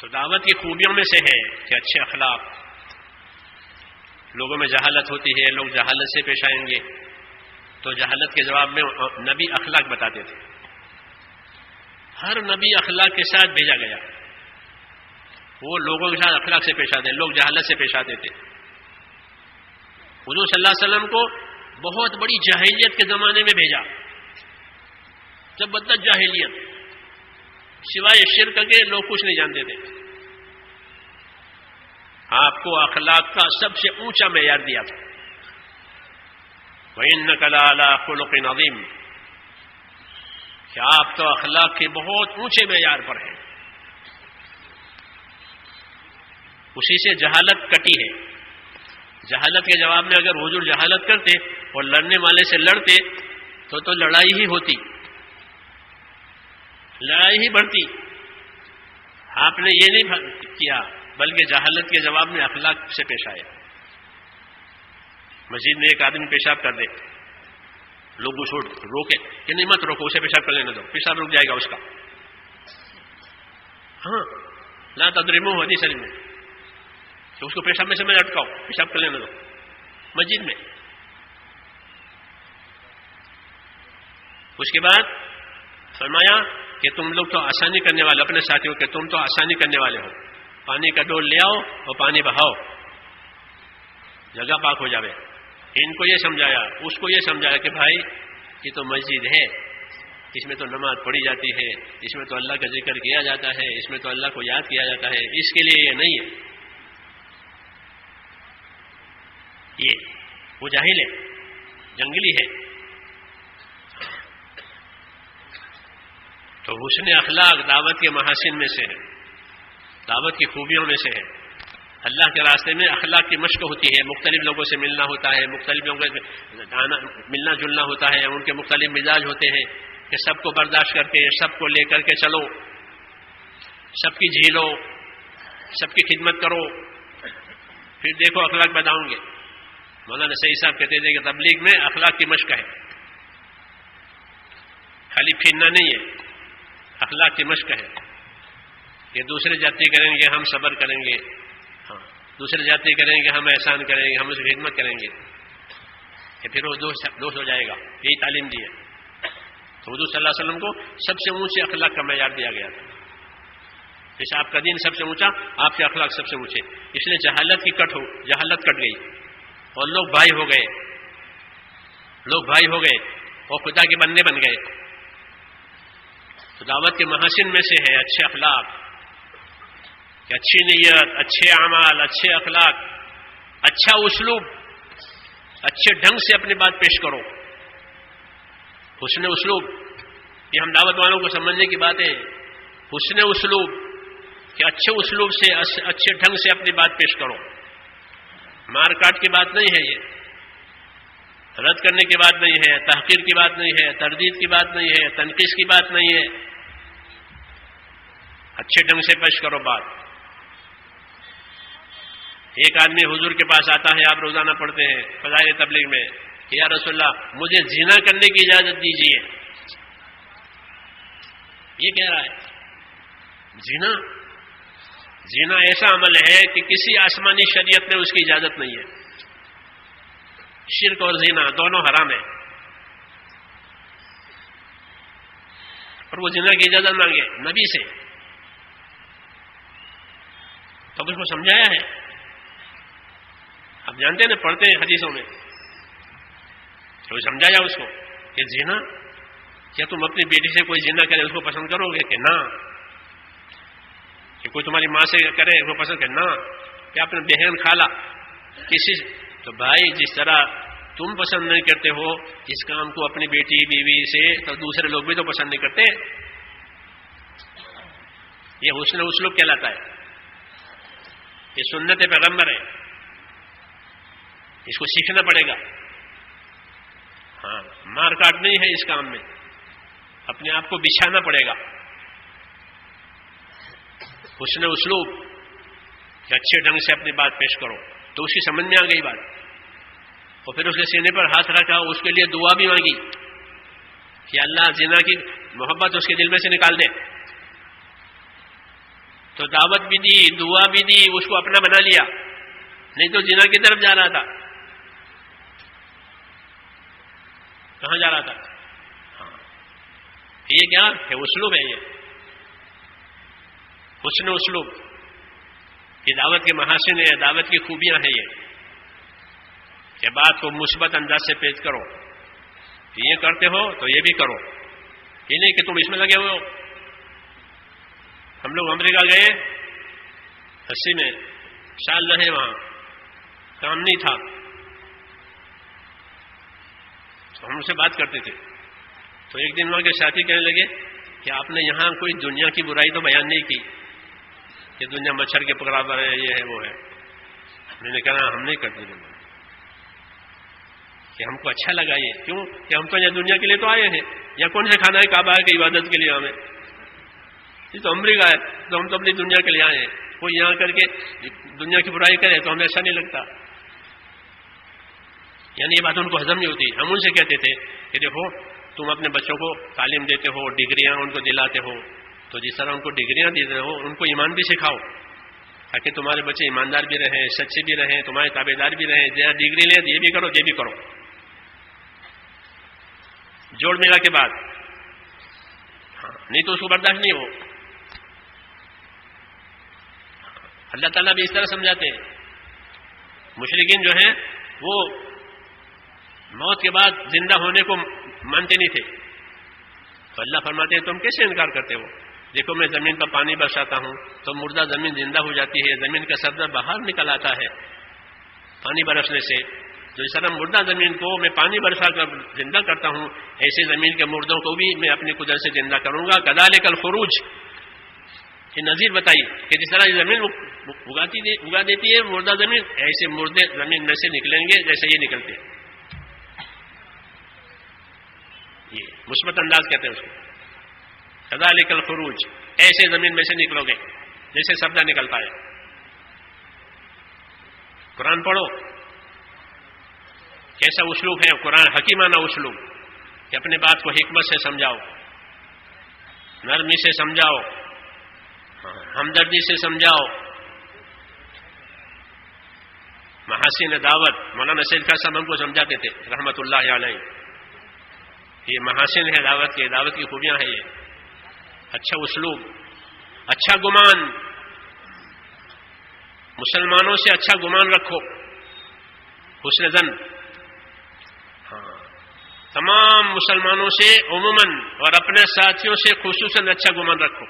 تو دعوت کی خوبیوں میں سے ہے کہ اچھے اخلاق. لوگوں میں جہالت ہوتی ہے، لوگ جہالت سے پیش آئیں گے، تو جہالت کے جواب میں نبی اخلاق بتاتے تھے. ہر نبی اخلاق کے ساتھ بھیجا گیا. وہ لوگوں کے ساتھ اخلاق سے پیش آتے، لوگ جہالت سے پیش آتے تھے. حضور صلی اللہ علیہ وسلم کو بہت بڑی جاہلیت کے زمانے میں بھیجا، زبردست جاہلیت، سوائے شرک کے لوگ کچھ نہیں جانتے تھے. آپ کو اخلاق کا سب سے اونچا معیار دیا تھا. وَإِنَّكَ لَعَلَىٰ خُلُقٍ عَظِيمٍ، کہ آپ تو اخلاق کے بہت اونچے معیار پر ہیں. اسی سے جہالت کٹی ہے. جہالت کے جواب میں اگر حضور جہالت کرتے اور لڑنے والے سے لڑتے تو لڑائی ہی ہوتی، لڑائی ہی بڑھتی. آپ نے یہ نہیں کیا، بلکہ جہالت کے جواب میں اخلاق سے پیش آئے. مسجد میں ایک آدمی پیشاب کر دے، لوگ اس کو روکے کہ نہیں مت روکو، اسے پیشاب کر لینے دو، پیشاب رک جائے گا اس کا. ہاں، لا تضربوہ حدیث شریف میں کہ اس کو پیشاب میں سے میں اٹکاؤ، پیشاب کر لینے دو مسجد میں. اس کے بعد فرمایا کہ تم لوگ تو آسانی کرنے والے، اپنے ساتھیوں کہ تم تو آسانی کرنے والے ہو، پانی کا ڈول لے آؤ اور پانی بہاؤ، جگہ پاک ہو جاوے. ان کو یہ سمجھایا، اس کو یہ سمجھایا کہ بھائی یہ تو مسجد ہے، اس میں تو نماز پڑھی جاتی ہے، اس میں تو اللہ کا ذکر کیا جاتا ہے، اس میں تو اللہ کو یاد کیا جاتا ہے، اس کے لیے یہ نہیں ہے. یہ وہ جاہل ہے، جنگلی ہے. تو حسن اخلاق دعوت کے محاسن میں سے ہے، دعوت کی خوبیوں میں سے ہے. اللہ کے راستے میں اخلاق کی مشق ہوتی ہے، مختلف لوگوں سے ملنا ہوتا ہے، مختلف لوگوں سے ملنا جلنا ہوتا ہے، ان کے مختلف مزاج ہوتے ہیں کہ سب کو برداشت کر کے، سب کو لے کر کے چلو، سب کی جھیلو، سب کی خدمت کرو، پھر دیکھو اخلاق بتاؤں گے. مولانا سعید صاحب کہتے تھے کہ تبلیغ میں اخلاق کی مشق ہے، خالی پھرنا نہیں ہے، اخلاق کی مشق ہے. کہ دوسرے جاتی کریں گے ہم صبر کریں گے، ہاں دوسرے جاتی کریں گے ہم احسان کریں گے، ہم اس کی خدمت کریں گے، کہ پھر وہ دوست ہو جائے گا. یہی تعلیم دی ہے. تو حضور صلی اللہ علیہ وسلم کو سب سے اونچے اخلاق کا معیار دیا گیا تھا. جیسے آپ کا دین سب سے اونچا، آپ کے اخلاق سب سے اونچے. اس لیے جہالت کٹ گئی اور لوگ بھائی ہو گئے، لوگ بھائی ہو گئے اور خدا کے بندے بن گئے. تو دعوت کے محاسن میں سے ہے اچھے اخلاق، کہ اچھی نیت، اچھے اعمال، اچھے اخلاق، اچھا اسلوب، اچھے ڈھنگ سے اپنی بات پیش کرو. حسن اسلوب، یہ ہم دعوت والوں کو سمجھنے کی بات ہے. حسن اسلوب، کہ اچھے اسلوب سے، اچھے ڈھنگ سے اپنی بات پیش کرو. مار کاٹ کی بات نہیں ہے، یہ رد کرنے کی بات نہیں ہے، تحقیر کی بات نہیں ہے، تردید کی بات نہیں ہے، تنقیص کی بات نہیں ہے. اچھے ڈھنگ سے پیش کرو بات. ایک آدمی حضور کے پاس آتا ہے، آپ روزانہ پڑھتے ہیں فضائل تبلیغ میں کہ یا رسول اللہ مجھے زنا کرنے کی اجازت دیجیے. یہ کہہ رہا ہے زنا ایسا عمل ہے کہ کسی آسمانی شریعت میں اس کی اجازت نہیں ہے. شرک اور زنا دونوں حرام ہیں، اور وہ زنا کی اجازت مانگے نبی سے. تو اس کو سمجھایا ہے. آپ جانتے ہیں نا، پڑھتے ہیں حدیثوں میں، تو سمجھایا اس کو کہ زنا، کیا تم اپنی بیٹی سے کوئی زنا کرے اس کو پسند کرو گے؟ کہ نہ. کہ کوئی تمہاری ماں سے کرے اس کو پسند، کہ نہ. کہ اپنے بہن خالہ کسی، تو بھائی جس طرح تم پسند نہیں کرتے ہو اس کام کو اپنی بیٹی بیوی سے، تو دوسرے لوگ بھی تو پسند نہیں کرتے. یہ حسن اسلوب کہلاتا ہے، یہ سنت پیغمبر ہے، اس کو سیکھنا پڑے گا. ہاں، مار کاٹ نہیں ہے اس کام میں، اپنے آپ کو بچھانا پڑے گا. حسن اسلوب، کہ اچھے ڈھنگ سے اپنی بات پیش کرو. تو اس کی سمجھ میں آ گئی بات، اور پھر اس کے سینے پر ہاتھ رکھا، اس کے لیے دعا بھی مانگی کہ اللہ زنا کی محبت اس کے دل میں سے نکال دے. تو دعوت بھی دی، دعا بھی دی، اس کو اپنا بنا لیا، نہیں تو زنا کی طرف جا رہا تھا. کہاں جا رہا تھا؟ ہاں یہ کیا ہے؟ اسلوب ہے، یہ حسن اسلوب، یہ دعوت کے محاسن ہے، دعوت کی خوبیاں ہیں یہ، کہ بات کو مثبت انداز سے پیش کرو. یہ کرتے ہو تو یہ بھی کرو، یہ نہیں کہ تم اس میں لگے ہوئے ہو. ہم لوگ امریکہ گئے 80 میں، سال رہے وہاں، کام نہیں تھا، تو ہم ان سے بات کرتے تھے. تو ایک دن وہاں کے ساتھی کہنے لگے کہ آپ نے یہاں کوئی دنیا کی برائی تو بیان نہیں کی کہ دنیا مچھر کے برابر ہے، یہ ہے وہ ہے. میں نے کہا ہم نہیں کرتے کہ ہم کو اچھا لگا یہ. کیوں کہ ہم تو یہاں دنیا کے لیے تو آئے ہیں، یا کون سے کھانا ہے کعبہ ہے کہ عبادت کے لیے ہمیں؟ یہ تو امریکہ ہے، تو ہم تو اپنی دنیا کے لیے آئے ہیں. کوئی یہاں کر کے دنیا کی برائی کرے تو ہمیں ایسا نہیں لگتا. یعنی یہ بات ان کو ہضم نہیں ہوتی. ہم ان سے کہتے تھے کہ دیکھو تم اپنے بچوں کو تعلیم دیتے ہو، ڈگریاں ان کو دلاتے ہو، تو جس طرح ان کو ڈگریاں دیتے ہو ان کو ایمان بھی سکھاؤ، تاکہ تمہارے بچے ایماندار بھی رہیں، سچے بھی رہیں، تمہارے تابع دار بھی رہیں. جہاں ڈگری لیں یہ بھی کرو، یہ بھی کرو، جوڑ ملا کے بعد. ہاں نہیں تو اس کو برداشت نہیں ہو. اللہ تعالیٰ بھی اس طرح سمجھاتے ہیں. مشرکین جو ہیں وہ موت کے بعد زندہ ہونے کو مانتے نہیں تھے، تو اللہ فرماتے ہیں تم کیسے انکار کرتے ہو؟ دیکھو میں زمین پر پانی برساتا ہوں تو مردہ زمین زندہ ہو جاتی ہے، زمین کا سبزہ باہر نکل آتا ہے پانی برسنے سے. تو اس طرح مردہ زمین کو میں پانی برسا کر زندہ کرتا ہوں، ایسے زمین کے مردوں کو بھی میں اپنی قدرت سے زندہ کروں گا. کذالک الخروج، یہ نظیر بتائی کہ جس طرح یہ زمین اگا دیتی ہے مردہ زمین، ایسے مردے زمین میں سے نکلیں گے جیسے یہ نکلتے ہیں. یہ مثبت انداز کہتے ہیں اس کو. کذالک الخروج، ایسے زمین میں سے نکلو گے جیسے سبزہ نکلتا ہے. قرآن پڑھو، کیسا اسلوب ہے قرآن، حکیمانہ اسلوب، کہ اپنے بات کو حکمت سے سمجھاؤ، نرمی سے سمجھاؤ، ہمدردی سے سمجھاؤ. محاسن دعوت مولانا سید خان صاحب ہم کو سمجھاتے تھے رحمت اللہ علیہ. یہ محاسن ہے دعوت کے، دعوت کی خوبیاں ہیں یہ. اچھا اسلوب، اچھا گمان، مسلمانوں سے اچھا گمان رکھو، حسن ظن. ہاں تمام مسلمانوں سے عموماً اور اپنے ساتھیوں سے خصوصاً اچھا گمان رکھو.